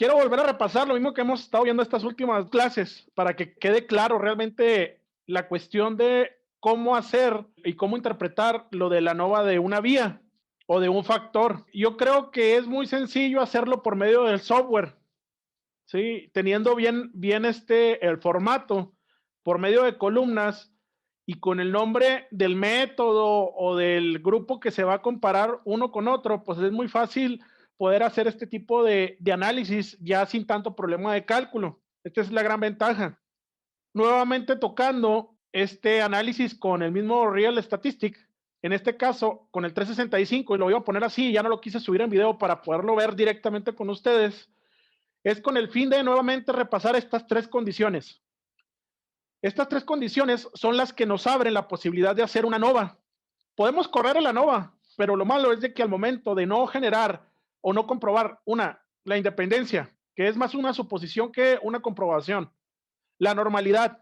quiero volver a repasar lo mismo que hemos estado viendo estas últimas clases para que quede claro realmente la cuestión de cómo hacer y cómo interpretar lo de la ANOVA de una vía o de un factor. Yo creo que es muy sencillo hacerlo por medio del software, ¿sí? Teniendo bien el formato por medio de columnas y con el nombre del método o del grupo que se va a comparar uno con otro, pues es muy fácil poder hacer este tipo de análisis ya sin tanto problema de cálculo. Esta es la gran ventaja. Nuevamente tocando este análisis con el mismo Real Statistic, en este caso con el 365, y lo voy a poner así, ya no lo quise subir en video para poderlo ver directamente con ustedes, es con el fin de nuevamente repasar estas tres condiciones. Estas tres condiciones son las que nos abren la posibilidad de hacer una ANOVA. Podemos correr en la ANOVA, pero lo malo es de que al momento de no generar o no comprobar la independencia, que es más una suposición que una comprobación, la normalidad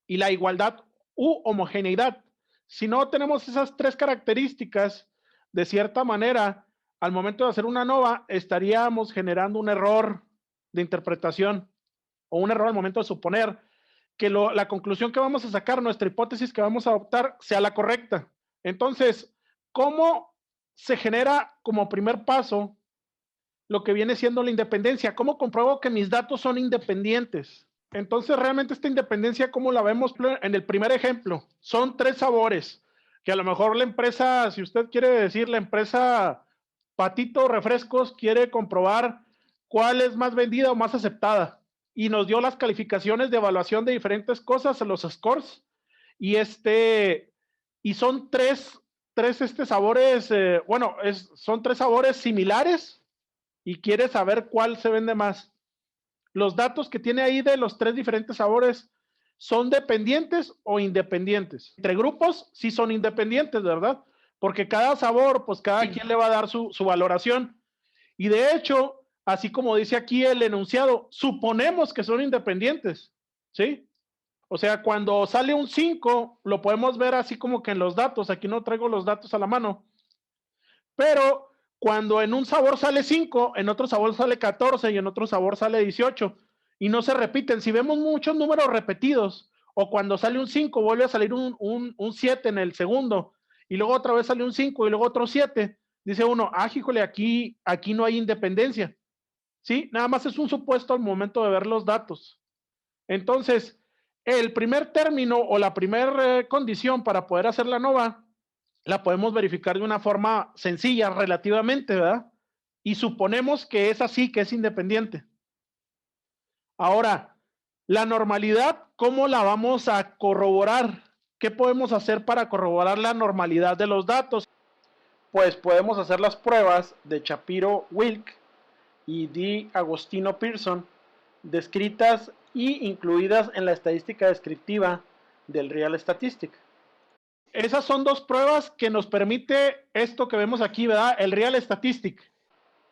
y la igualdad u homogeneidad, si no tenemos esas tres características, de cierta manera, al momento de hacer una ANOVA, estaríamos generando un error de interpretación o un error al momento de suponer que la conclusión que vamos a sacar, nuestra hipótesis que vamos a adoptar, sea la correcta. Entonces, ¿cómo se genera como primer paso lo que viene siendo la independencia? ¿Cómo compruebo que mis datos son independientes? Entonces, realmente esta independencia, ¿cómo la vemos en el primer ejemplo? Son tres sabores, que a lo mejor la empresa, si usted quiere decir, la empresa Patito Refrescos quiere comprobar cuál es más vendida o más aceptada. Y nos dio las calificaciones de evaluación de diferentes cosas, los scores, y y son tres sabores, son tres sabores similares, y quiere saber cuál se vende más. Los datos que tiene ahí de los tres diferentes sabores son dependientes o independientes. Entre grupos sí son independientes, ¿verdad? Porque cada sabor, pues cada quien le va a dar su valoración. Y de hecho, así como dice aquí el enunciado, suponemos que son independientes, ¿sí? O sea, cuando sale un 5, lo podemos ver así como que en los datos, aquí no traigo los datos a la mano, pero cuando en un sabor sale 5, en otro sabor sale 14 y en otro sabor sale 18 y no se repiten. Si vemos muchos números repetidos o cuando sale un 5 vuelve a salir un 7 en el segundo y luego otra vez sale un 5 y luego otro 7, dice uno, híjole, aquí no hay independencia. ¿Sí? Nada más es un supuesto al momento de ver los datos. Entonces, el primer término o la primera condición para poder hacer la ANOVA la podemos verificar de una forma sencilla relativamente, ¿verdad? Y suponemos que es así, que es independiente. Ahora, la normalidad, ¿cómo la vamos a corroborar? ¿Qué podemos hacer para corroborar la normalidad de los datos? Pues podemos hacer las pruebas de Shapiro-Wilk y de Agostino-Pearson, descritas y incluidas en la estadística descriptiva del Real Statistic. Esas son dos pruebas que nos permite esto que vemos aquí, ¿verdad? El Real Statistic.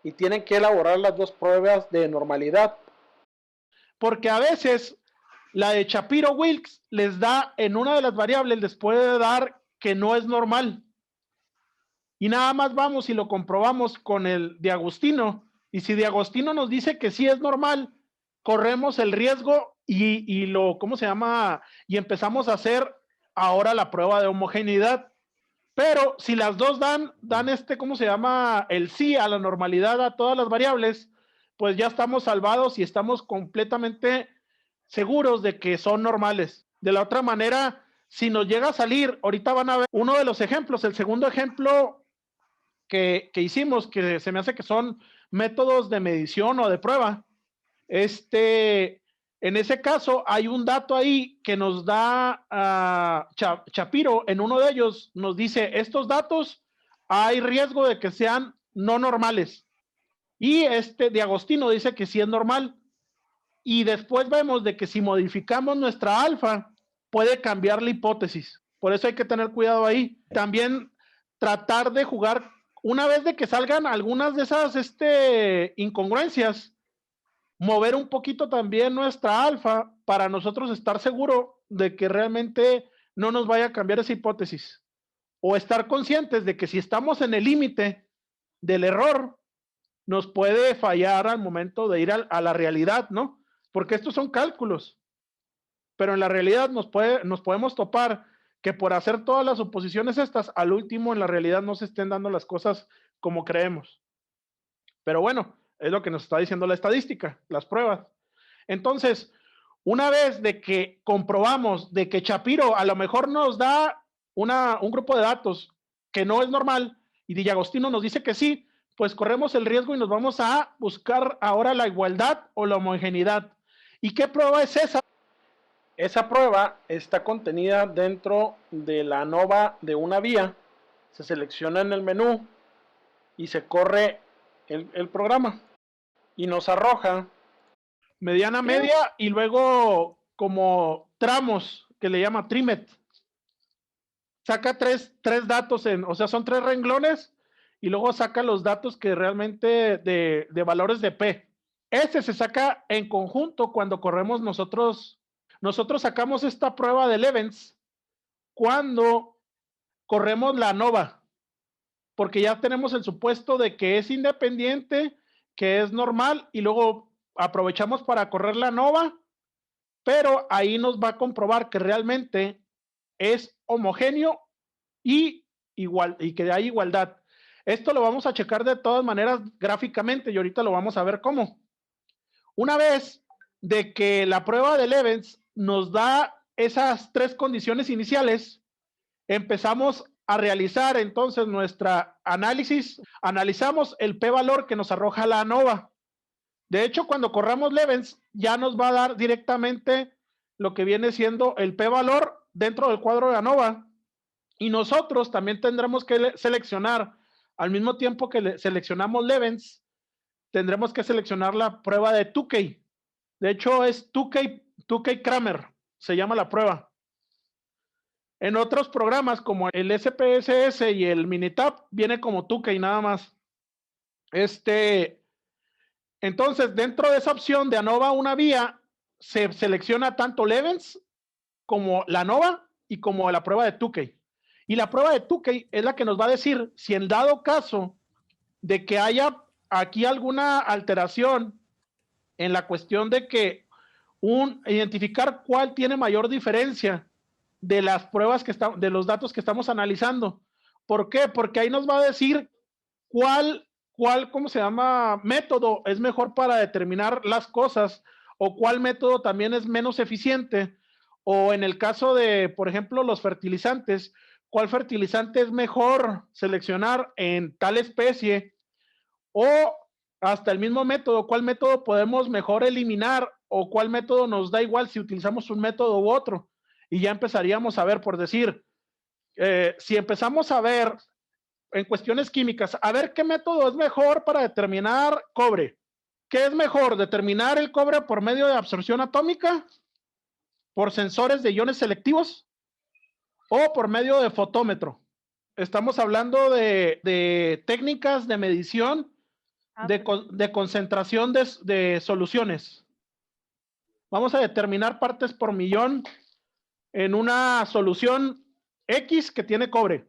Y tienen que elaborar las dos pruebas de normalidad. Porque a veces la de Shapiro-Wilks les da en una de las variables, les puede dar que no es normal. Y nada más vamos y lo comprobamos con el de Agostino. Y si de Agostino nos dice que sí es normal, corremos el riesgo y ¿cómo se llama? Y empezamos a hacer ahora la prueba de homogeneidad. Pero si las dos dan ¿cómo se llama? El sí a la normalidad a todas las variables, pues ya estamos salvados y estamos completamente seguros de que son normales. De la otra manera, si nos llega a salir, ahorita van a ver uno de los ejemplos, el segundo ejemplo que hicimos, que se me hace que son métodos de medición o de prueba. En ese caso, hay un dato ahí que nos da Shapiro, en uno de ellos nos dice, estos datos hay riesgo de que sean no normales. Y de Agostino dice que sí es normal. Y después vemos de que si modificamos nuestra alfa, puede cambiar la hipótesis. Por eso hay que tener cuidado ahí. También tratar de jugar, una vez de que salgan algunas de esas incongruencias, mover un poquito también nuestra alfa para nosotros estar seguro de que realmente no nos vaya a cambiar esa hipótesis. O estar conscientes de que si estamos en el límite del error, nos puede fallar al momento de ir a la realidad, ¿no? Porque estos son cálculos, pero en la realidad nos podemos topar que por hacer todas las suposiciones estas, al último en la realidad no se estén dando las cosas como creemos. Pero bueno, es lo que nos está diciendo la estadística, las pruebas. Entonces, una vez de que comprobamos de que Shapiro a lo mejor nos da un grupo de datos que no es normal y Di Agostino nos dice que sí, pues corremos el riesgo y nos vamos a buscar ahora la igualdad o la homogeneidad. ¿Y qué prueba es esa? Esa prueba está contenida dentro de la ANOVA de una vía. Se selecciona en el menú y se corre el programa. Y nos arroja Mediana, ¿qué? media y luego como tramos que le llama Trimet. Saca tres datos, o sea, son 3 renglones y luego saca los datos que realmente de valores de P. Ese se saca en conjunto cuando corremos nosotros. Nosotros sacamos esta prueba de Levens cuando corremos la ANOVA, porque ya tenemos el supuesto de que es independiente, que es normal, y luego aprovechamos para correr la ANOVA, pero ahí nos va a comprobar que realmente es homogéneo y igual, y que hay igualdad. Esto lo vamos a checar de todas maneras gráficamente y ahorita lo vamos a ver cómo. Una vez de que la prueba de Levens nos da esas 3 condiciones iniciales, empezamos a realizar entonces nuestra análisis, analizamos el p-valor que nos arroja la ANOVA. De hecho, cuando corramos Levens, ya nos va a dar directamente lo que viene siendo el p-valor dentro del cuadro de ANOVA. Y nosotros también tendremos que seleccionar, al mismo tiempo que seleccionamos Levens, tendremos que seleccionar la prueba de Tukey. De hecho, es Tukey-Kramer, se llama la prueba. En otros programas como el SPSS y el Minitab, viene como Tukey nada más. Entonces, dentro de esa opción de ANOVA una vía, se selecciona tanto Levens como la ANOVA y como la prueba de Tukey. Y la prueba de Tukey es la que nos va a decir si en dado caso de que haya aquí alguna alteración en la cuestión de que identificar cuál tiene mayor diferencia de las pruebas de los datos que estamos analizando. ¿Por qué? Porque ahí nos va a decir cuál, ¿cómo se llama? Método es mejor para determinar las cosas o cuál método también es menos eficiente. O en el caso de, por ejemplo, los fertilizantes, ¿cuál fertilizante es mejor seleccionar en tal especie? O hasta el mismo método, ¿cuál método podemos mejor eliminar o cuál método nos da igual si utilizamos un método u otro? Y ya empezaríamos a ver, por decir, si empezamos a ver en cuestiones químicas, a ver qué método es mejor para determinar cobre. ¿Qué es mejor? ¿Determinar el cobre por medio de absorción atómica? ¿Por sensores de iones selectivos? ¿O por medio de fotómetro? Estamos hablando de técnicas de medición de concentración de soluciones. Vamos a determinar partes por millón en una solución X que tiene cobre.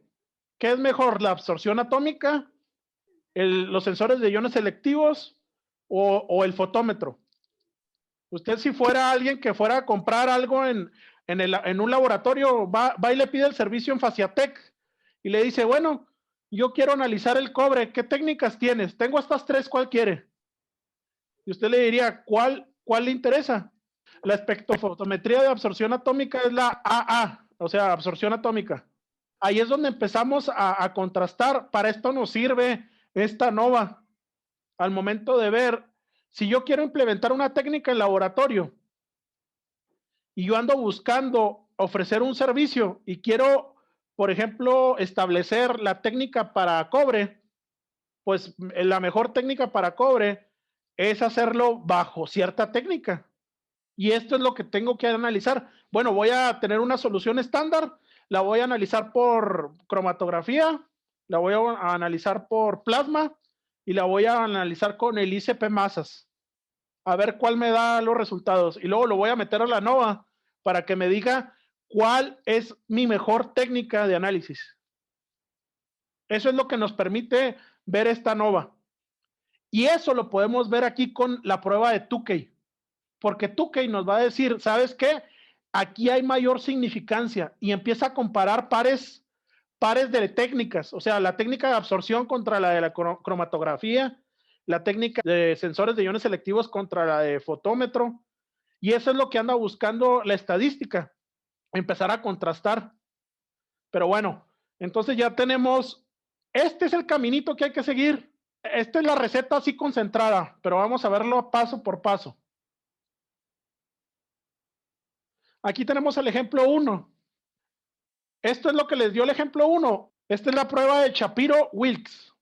¿Qué es mejor? ¿La absorción atómica? ¿Los sensores de iones selectivos? ¿O el fotómetro? Usted, si fuera alguien que fuera a comprar algo en un laboratorio, va y le pide el servicio en Faciatec y le dice, bueno, yo quiero analizar el cobre, ¿qué técnicas tienes? Tengo estas 3, ¿cuál quiere? Y usted le diría, ¿cuál le interesa? La espectrofotometría de absorción atómica es la AA, o sea, absorción atómica. Ahí es donde empezamos a contrastar. Para esto nos sirve esta ANOVA. Al momento de ver, si yo quiero implementar una técnica en laboratorio y yo ando buscando ofrecer un servicio y quiero, por ejemplo, establecer la técnica para cobre, pues la mejor técnica para cobre es hacerlo bajo cierta técnica. Y esto es lo que tengo que analizar. Bueno, voy a tener una solución estándar, la voy a analizar por cromatografía, la voy a analizar por plasma y la voy a analizar con el ICP masas. A ver cuál me da los resultados. Y luego lo voy a meter a la ANOVA para que me diga cuál es mi mejor técnica de análisis. Eso es lo que nos permite ver esta ANOVA. Y eso lo podemos ver aquí con la prueba de Tukey, porque Tukey nos va a decir, ¿sabes qué? Aquí hay mayor significancia y empieza a comparar pares de técnicas, o sea, la técnica de absorción contra la de la cromatografía, la técnica de sensores de iones selectivos contra la de fotómetro, y eso es lo que anda buscando la estadística, empezar a contrastar. Pero bueno, entonces ya tenemos, este es el caminito que hay que seguir. Esta es la receta así concentrada, pero vamos a verlo paso por paso. Aquí tenemos el ejemplo 1. Esto es lo que les dio el ejemplo 1. Esta es la prueba de Shapiro-Wilks.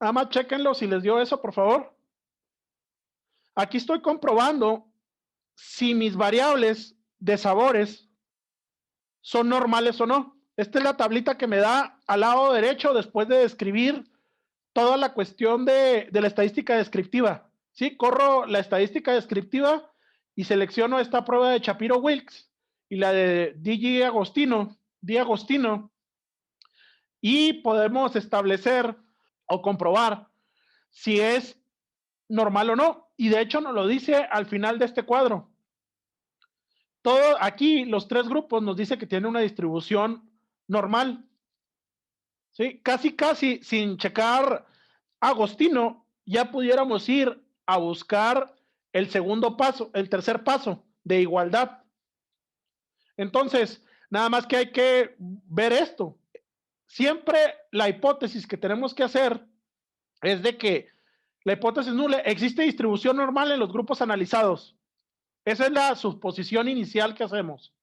Nada más chéquenlo si les dio eso, por favor. Aquí estoy comprobando si mis variables de sabores son normales o no. Esta es la tablita que me da al lado derecho después de describir toda la cuestión de la estadística descriptiva. ¿Sí? Corro la estadística descriptiva y selecciono esta prueba de Shapiro-Wilks y la de D. Agostino, y podemos establecer o comprobar si es normal o no. Y de hecho nos lo dice al final de este cuadro. Todo aquí, los tres grupos nos dice que tiene una distribución normal. ¿Sí? Casi sin checar Agostino, ya pudiéramos ir a buscar el segundo paso, el tercer paso de igualdad. Entonces, nada más que hay que ver esto. Siempre la hipótesis que tenemos que hacer es de que la hipótesis nula, existe distribución normal en los grupos analizados. Esa es la suposición inicial que hacemos.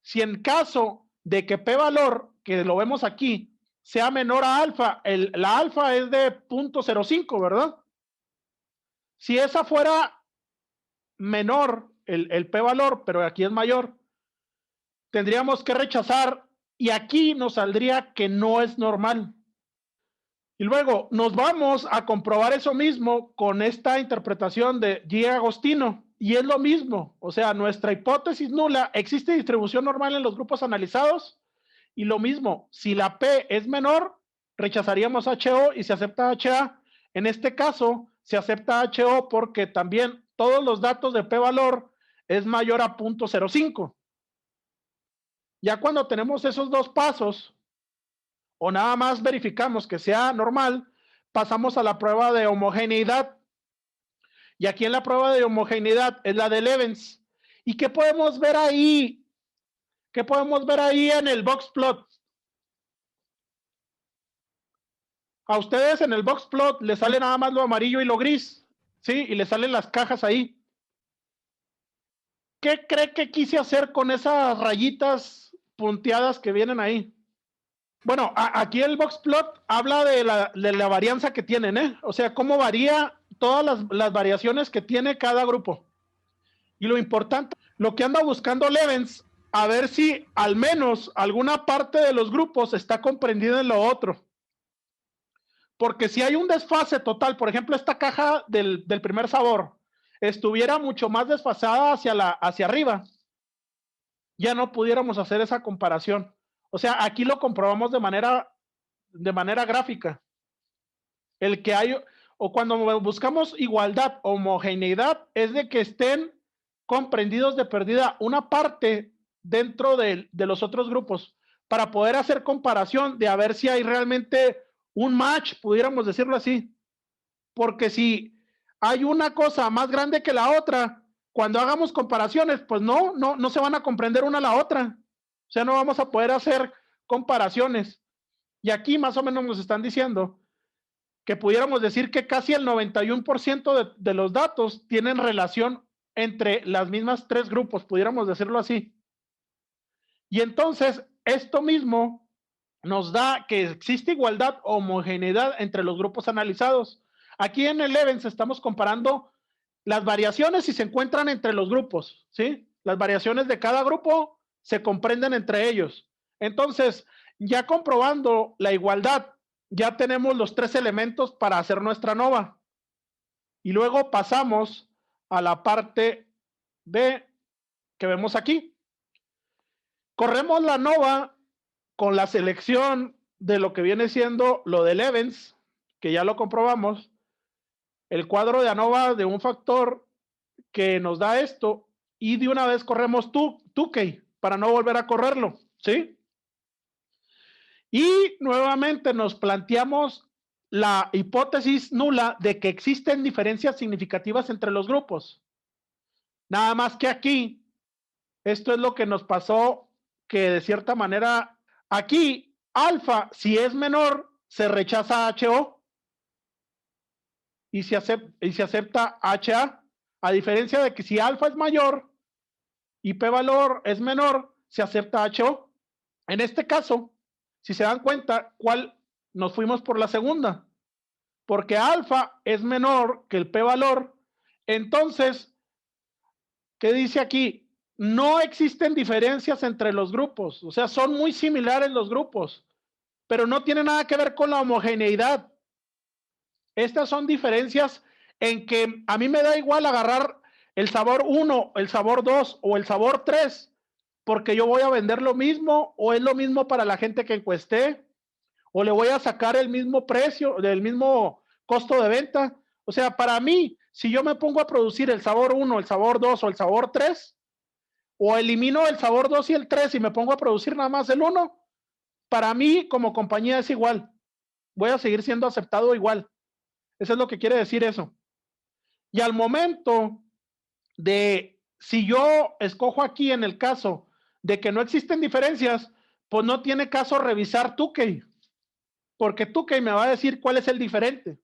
Si en caso de que P valor, que lo vemos aquí, sea menor a alfa, la alfa es de 0.05, ¿verdad? Si esa fuera menor, el P valor, pero aquí es mayor, tendríamos que rechazar y aquí nos saldría que no es normal. Y luego nos vamos a comprobar eso mismo con esta interpretación de G. Agostino. Y es lo mismo, o sea, nuestra hipótesis nula, existe distribución normal en los grupos analizados, y lo mismo, si la P es menor, rechazaríamos HO y se acepta HA. En este caso, se acepta HO porque también todos los datos de P valor es mayor a 0.05. Ya cuando tenemos esos dos pasos, o nada más verificamos que sea normal, pasamos a la prueba de homogeneidad. Y aquí en la prueba de homogeneidad es la de Levens. ¿Y qué podemos ver ahí? ¿Qué podemos ver ahí en el box plot? A ustedes en el box plot les sale nada más lo amarillo y lo gris, ¿sí? Y les salen las cajas ahí. ¿Qué cree que quise hacer con esas rayitas punteadas que vienen ahí? Bueno, aquí el box plot habla de la varianza que tienen, ¿eh? O sea, cómo varía todas las variaciones que tiene cada grupo. Y lo importante, lo que anda buscando Levens, a ver si al menos alguna parte de los grupos está comprendida en lo otro. Porque si hay un desfase total, por ejemplo, esta caja del primer sabor estuviera mucho más desfasada hacia arriba, ya no pudiéramos hacer esa comparación. O sea, aquí lo comprobamos de manera gráfica. El que hay, o cuando buscamos igualdad, homogeneidad, es de que estén comprendidos de perdida una parte dentro de los otros grupos para poder hacer comparación de a ver si hay realmente un match, pudiéramos decirlo así. Porque si hay una cosa más grande que la otra, cuando hagamos comparaciones, pues no se van a comprender una a la otra. O sea, no vamos a poder hacer comparaciones. Y aquí más o menos nos están diciendo que pudiéramos decir que casi el 91% de los datos tienen relación entre las mismas tres grupos, pudiéramos decirlo así. Y entonces, esto mismo nos da que existe igualdad o homogeneidad entre los grupos analizados. Aquí en el Levens estamos comparando las variaciones si se encuentran entre los grupos, ¿sí? Las variaciones de cada grupo se comprenden entre ellos. Entonces, ya comprobando la igualdad, ya tenemos los tres elementos para hacer nuestra nova. Y luego pasamos a la parte B que vemos aquí. Corremos la nova con la selección de lo que viene siendo lo de Levens, que ya lo comprobamos, el cuadro de ANOVA de un factor que nos da esto, y de una vez corremos Tukey para no volver a correrlo, ¿sí? Y nuevamente nos planteamos la hipótesis nula de que existen diferencias significativas entre los grupos. Nada más que aquí, esto es lo que nos pasó, que de cierta manera, aquí, alfa, si es menor, se rechaza HO y se acepta HA, a diferencia de que si alfa es mayor y P valor es menor, se acepta HO. En este caso, si se dan cuenta, ¿cuál? Nos fuimos por la segunda, porque alfa es menor que el P valor. Entonces, ¿qué dice aquí? No existen diferencias entre los grupos, o sea, son muy similares los grupos, pero no tiene nada que ver con la homogeneidad. Estas son diferencias en que a mí me da igual agarrar el sabor 1, el sabor 2 o el sabor 3, porque yo voy a vender lo mismo, o es lo mismo para la gente que encuesté, o le voy a sacar el mismo precio, del mismo costo de venta. O sea, para mí, si yo me pongo a producir el sabor 1, el sabor 2 o el sabor 3, o elimino el sabor 2 y el 3 y me pongo a producir nada más el 1, para mí como compañía es igual. Voy a seguir siendo aceptado igual. Eso es lo que quiere decir eso. Y al momento de, si yo escojo aquí en el caso de que no existen diferencias, pues no tiene caso revisar Tukey, porque Tukey me va a decir cuál es el diferente.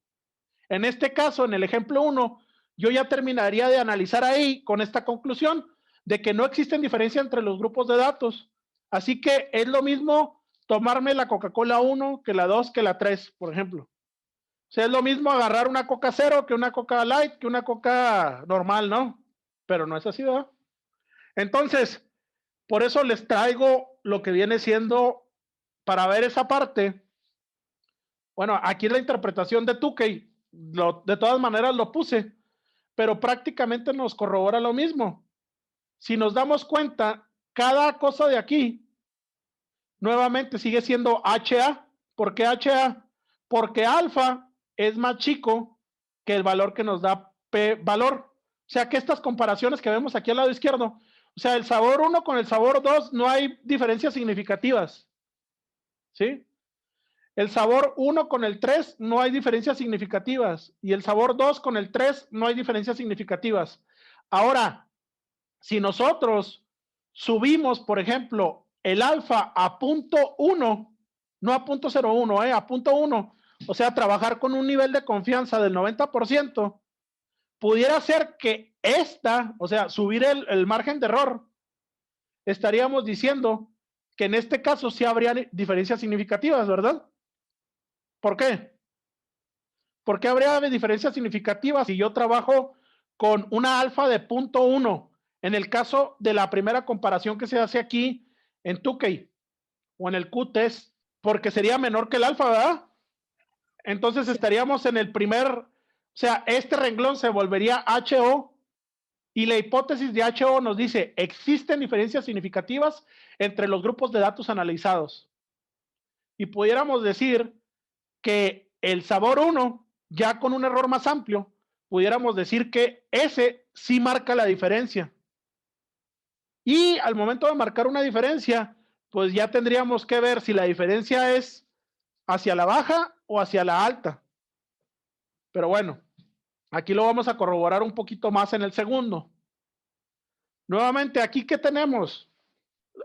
En este caso, en el ejemplo 1, yo ya terminaría de analizar ahí con esta conclusión de que no existen diferencias entre los grupos de datos. Así que es lo mismo tomarme la Coca-Cola 1 que la 2 que la 3, por ejemplo. O sea, es lo mismo agarrar una Coca Cero que una Coca Light que una Coca normal, ¿no? Pero no es así, ¿verdad? Entonces, por eso les traigo lo que viene siendo para ver esa parte. Bueno, aquí la interpretación de Tukey, de todas maneras lo puse, pero prácticamente nos corrobora lo mismo. Si nos damos cuenta, cada cosa de aquí nuevamente sigue siendo HA. ¿Por qué HA? Porque alfa es más chico que el valor que nos da P valor. O sea que estas comparaciones que vemos aquí al lado izquierdo, o sea, el sabor 1 con el sabor 2 no hay diferencias significativas. ¿Sí? El sabor 1 con el 3 no hay diferencias significativas. Y el sabor 2 con el 3 no hay diferencias significativas. Ahora, si nosotros subimos, por ejemplo, el alfa a punto 1, no a punto 0.1, a punto 1, o sea, trabajar con un nivel de confianza del 90%, pudiera ser que esta, o sea, subir el margen de error, estaríamos diciendo que en este caso sí habría diferencias significativas, ¿verdad? ¿Por qué? ¿Por qué habría diferencias significativas si yo trabajo con una alfa de punto 1? En el caso de la primera comparación que se hace aquí en Tukey o en el Q-test, porque sería menor que el alfa, ¿verdad? Entonces estaríamos en el primer, o sea, este renglón se volvería HO y la hipótesis de HO nos dice, existen diferencias significativas entre los grupos de datos analizados. Y pudiéramos decir que el sabor 1, ya con un error más amplio, pudiéramos decir que ese sí marca la diferencia. Y al momento de marcar una diferencia, pues ya tendríamos que ver si la diferencia es hacia la baja o hacia la alta. Pero bueno, aquí lo vamos a corroborar un poquito más en el segundo. Nuevamente, aquí, ¿qué tenemos?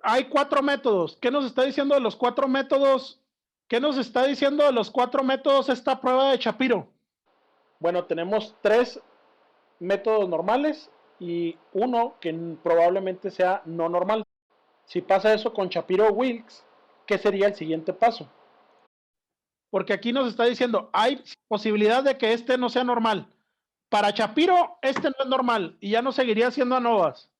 Hay 4 métodos. ¿Qué nos está diciendo de los 4 métodos? ¿Qué nos está diciendo de los 4 métodos esta prueba de Shapiro? Bueno, tenemos 3 métodos normales y uno que probablemente sea no normal. Si pasa eso con Shapiro-Wilks, ¿qué sería el siguiente paso? Porque aquí nos está diciendo, hay posibilidad de que este no sea normal. Para Shapiro, este no es normal y ya no seguiría siendo ANOVAs.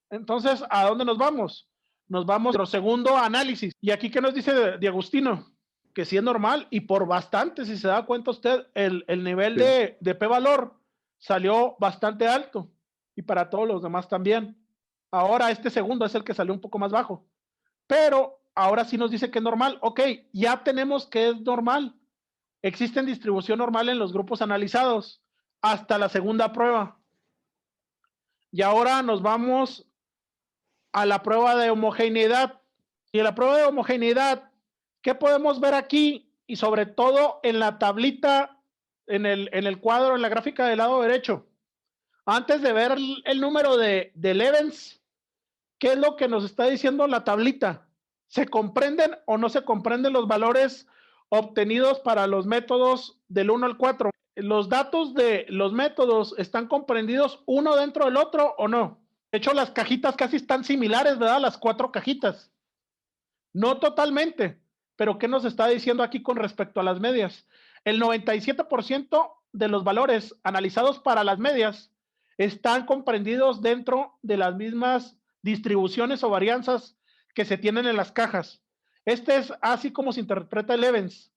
Entonces, ¿a dónde nos vamos? Nos vamos a nuestro segundo análisis. Y aquí, ¿qué nos dice de Agustino? Que sí es normal y por bastante, si se da cuenta usted, el nivel de P valor salió bastante alto y para todos los demás también. Ahora este segundo es el que salió un poco más bajo. Pero ahora sí nos dice que es normal. Ok, ya tenemos que es normal. existen distribución normal en los grupos analizados hasta la segunda prueba. Y ahora nos vamos a la prueba de homogeneidad. Y en la prueba de homogeneidad, ¿qué podemos ver aquí? Y sobre todo en la tablita, en el cuadro, en la gráfica del lado derecho. Antes de ver el número de Levens, ¿qué es lo que nos está diciendo la tablita? ¿Se comprenden o no se comprenden los valores obtenidos para los métodos del 1 al 4? ¿Los datos de los métodos están comprendidos uno dentro del otro o no? De hecho, las cajitas casi están similares, ¿verdad? Las 4 cajitas. No totalmente, pero ¿qué nos está diciendo aquí con respecto a las medias? El 97% de los valores analizados para las medias están comprendidos dentro de las mismas distribuciones o varianzas que se tienen en las cajas. Este es así como se interpreta el Evans.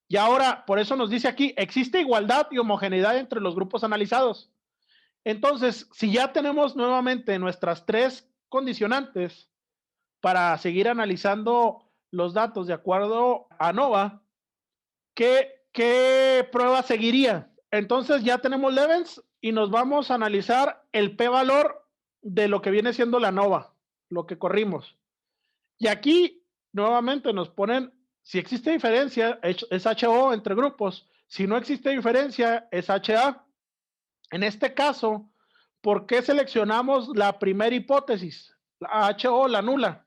Y ahora, por eso nos dice aquí, existe igualdad y homogeneidad entre los grupos analizados. Entonces, si ya tenemos nuevamente nuestras 3 condicionantes para seguir analizando los datos de acuerdo a ANOVA, ¿qué prueba seguiría? Entonces ya tenemos Levens y nos vamos a analizar el p-valor de lo que viene siendo la ANOVA, lo que corrimos. Y aquí nuevamente nos ponen, si existe diferencia, es HO entre grupos. Si no existe diferencia, es HA. En este caso, ¿por qué seleccionamos la primera hipótesis? La HO, la nula.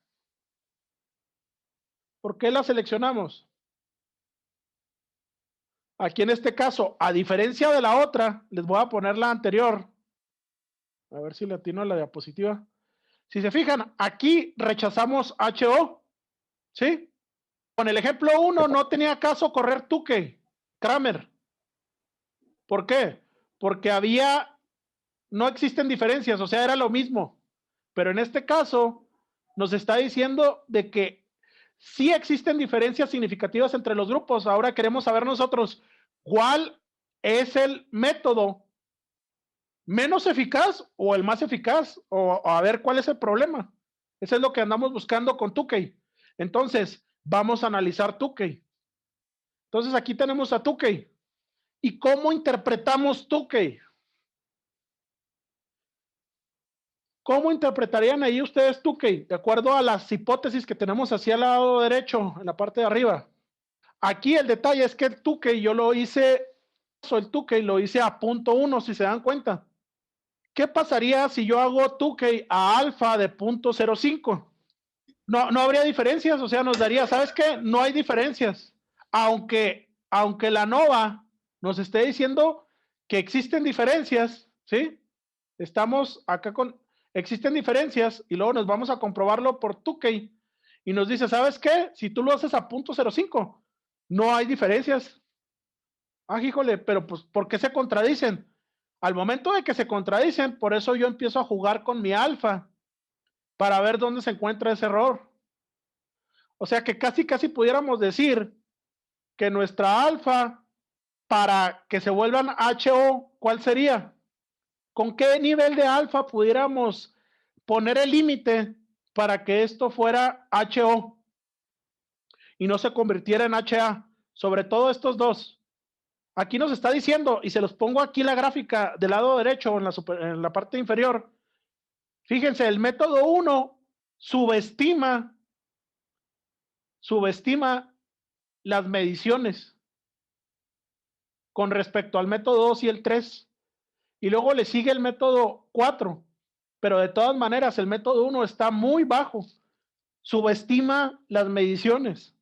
¿Por qué la seleccionamos? Aquí en este caso, a diferencia de la otra, les voy a poner la anterior. A ver si le atino a la diapositiva. Si se fijan, aquí rechazamos HO, ¿sí? Con el ejemplo 1 no tenía caso correr Tukey, Kramer. ¿Por qué? Porque no existen diferencias, o sea, era lo mismo. Pero en este caso, nos está diciendo de que sí existen diferencias significativas entre los grupos. Ahora queremos saber nosotros cuál es el método menos eficaz o el más eficaz, o a ver cuál es el problema. Eso es lo que andamos buscando con Tukey. Entonces, vamos a analizar Tukey. Entonces, aquí tenemos a Tukey. ¿Y cómo interpretamos Tukey? ¿Cómo interpretarían ahí ustedes Tukey? De acuerdo a las hipótesis que tenemos hacia el lado derecho, en la parte de arriba. Aquí el detalle es que el Tukey yo lo hice, el Tukey lo hice a punto 1, si se dan cuenta. ¿Qué pasaría si yo hago Tukey a alfa de punto 0.5? No habría diferencias, o sea, nos daría, ¿sabes qué? No hay diferencias. Aunque la ANOVA nos esté diciendo que existen diferencias, ¿sí? Estamos acá existen diferencias y luego nos vamos a comprobarlo por Tukey y nos dice, ¿sabes qué? Si tú lo haces a punto 0.5, no hay diferencias. Ah, híjole, pero pues, ¿por qué se contradicen? Al momento de que se contradicen, por eso yo empiezo a jugar con mi alfa para ver dónde se encuentra ese error. O sea que casi pudiéramos decir que nuestra alfa, para que se vuelvan HO, ¿cuál sería? ¿Con qué nivel de alfa pudiéramos poner el límite para que esto fuera HO y no se convirtiera en HA? Sobre todo estos dos. Aquí nos está diciendo, y se los pongo aquí la gráfica del lado derecho, en la parte inferior. Fíjense, el método 1 subestima las mediciones con respecto al método 2 y el 3. Y luego le sigue el método 4. Pero de todas maneras, el método 1 está muy bajo. Subestima las mediciones.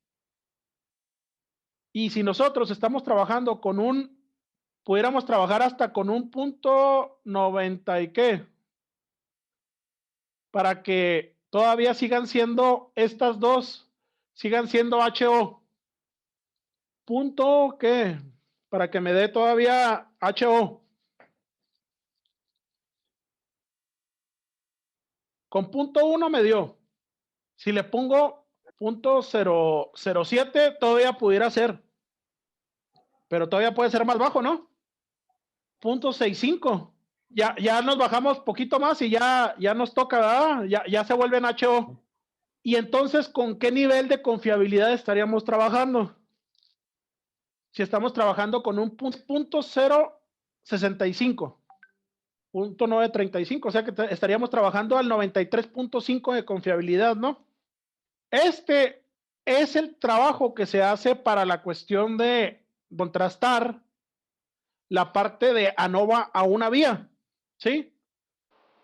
Y si nosotros estamos trabajando pudiéramos trabajar hasta con un punto 90 y qué, para que todavía sigan siendo estas dos, sigan siendo HO. Punto qué, para que me dé todavía HO. Con punto 1 me dio. Si le pongo punto 007, todavía pudiera ser. Pero todavía puede ser más bajo, ¿no? Punto 65. Ya nos bajamos poquito más y ya nos toca, ¿verdad? Ya se vuelven HO. Y entonces, ¿con qué nivel de confiabilidad estaríamos trabajando? si estamos trabajando con un punto 0.65, punto 935, o sea que estaríamos trabajando al 93.5 de confiabilidad, ¿no? Este es el trabajo que se hace para la cuestión de contrastar la parte de ANOVA a una vía, ¿sí?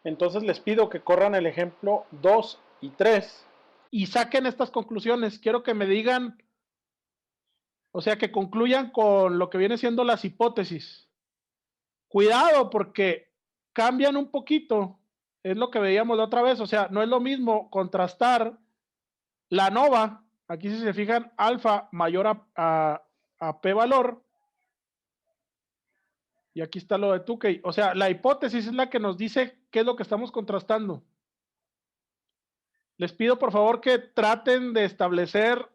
Entonces les pido que corran el ejemplo 2 y 3. Y saquen estas conclusiones. Quiero que me digan, o sea, que concluyan con lo que viene siendo las hipótesis. Cuidado, porque cambian un poquito. Es lo que veíamos la otra vez. O sea, no es lo mismo contrastar la ANOVA, aquí si se fijan, alfa mayor a P valor. Y aquí está lo de Tukey. O sea, la hipótesis es la que nos dice qué es lo que estamos contrastando. Les pido por favor que traten de establecer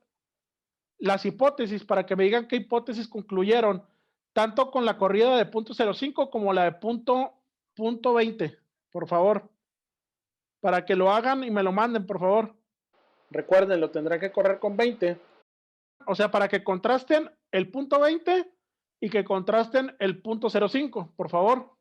las hipótesis para que me digan qué hipótesis concluyeron, tanto con la corrida de punto 0.5 como la de punto 20, por favor. Para que lo hagan y me lo manden, por favor. Recuerden, lo tendrán que correr con 20. O sea, para que contrasten el punto 20 y que contrasten el punto 0.5, por favor.